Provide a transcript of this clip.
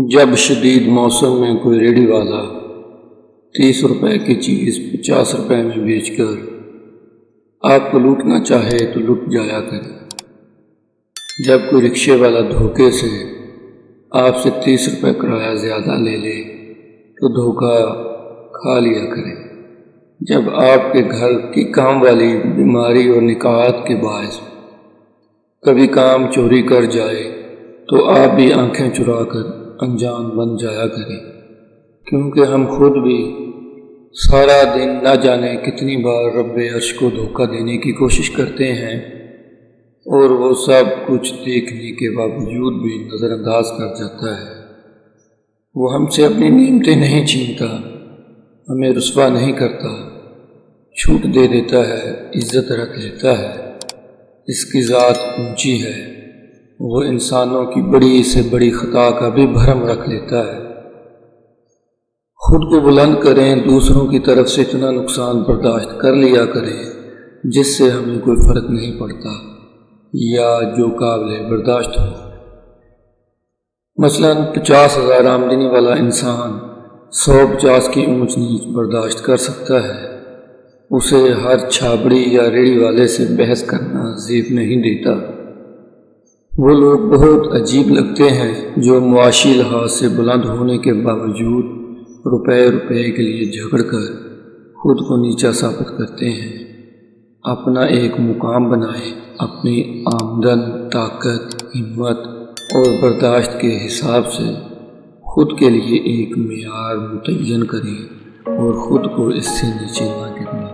جب شدید موسم میں کوئی ریڑھی والا 30 روپے کی چیز 50 روپے میں بیچ کر آپ کو لوٹنا چاہے تو لٹ جایا کرے۔ جب کوئی رکشے والا دھوکے سے آپ سے 30 روپے کرایہ زیادہ لے لے تو دھوکہ کھا لیا کرے۔ جب آپ کے گھر کی کام والی بیماری اور نکاحت کے باعث کبھی کام چوری کر جائے تو آپ بھی آنکھیں چرا کر انجان بن جایا کریں، کیونکہ ہم خود بھی سارا دن نہ جانے کتنی بار رب عرش کو دھوکہ دینے کی کوشش کرتے ہیں اور وہ سب کچھ دیکھنے کے باوجود بھی نظر انداز کر جاتا ہے۔ وہ ہم سے اپنی نعمتیں نہیں چھینتا، ہمیں رسوا نہیں کرتا، چھوٹ دے دیتا ہے، عزت رکھ لیتا ہے۔ اس کی ذات اونچی ہے، وہ انسانوں کی بڑی سے بڑی خطا کا بھی بھرم رکھ لیتا ہے۔ خود کو بلند کریں، دوسروں کی طرف سے اتنا نقصان برداشت کر لیا کریں جس سے ہمیں کوئی فرق نہیں پڑتا یا جو قابل برداشت ہو۔ مثلا 50,000 آمدنی والا انسان 150 کی اونچ نیچ برداشت کر سکتا ہے، اسے ہر چھابڑی یا ریڑھی والے سے بحث کرنا زیب نہیں دیتا۔ وہ لوگ بہت عجیب لگتے ہیں جو معاشی لحاظ سے بلند ہونے کے باوجود روپے کے لیے جھگڑ کر خود کو نیچا ثابت کرتے ہیں۔ اپنا ایک مقام بنائیں، اپنی آمدن، طاقت، ہمت اور برداشت کے حساب سے خود کے لیے ایک معیار متعین کریں اور خود کو اس سے نیچے نہ گرنے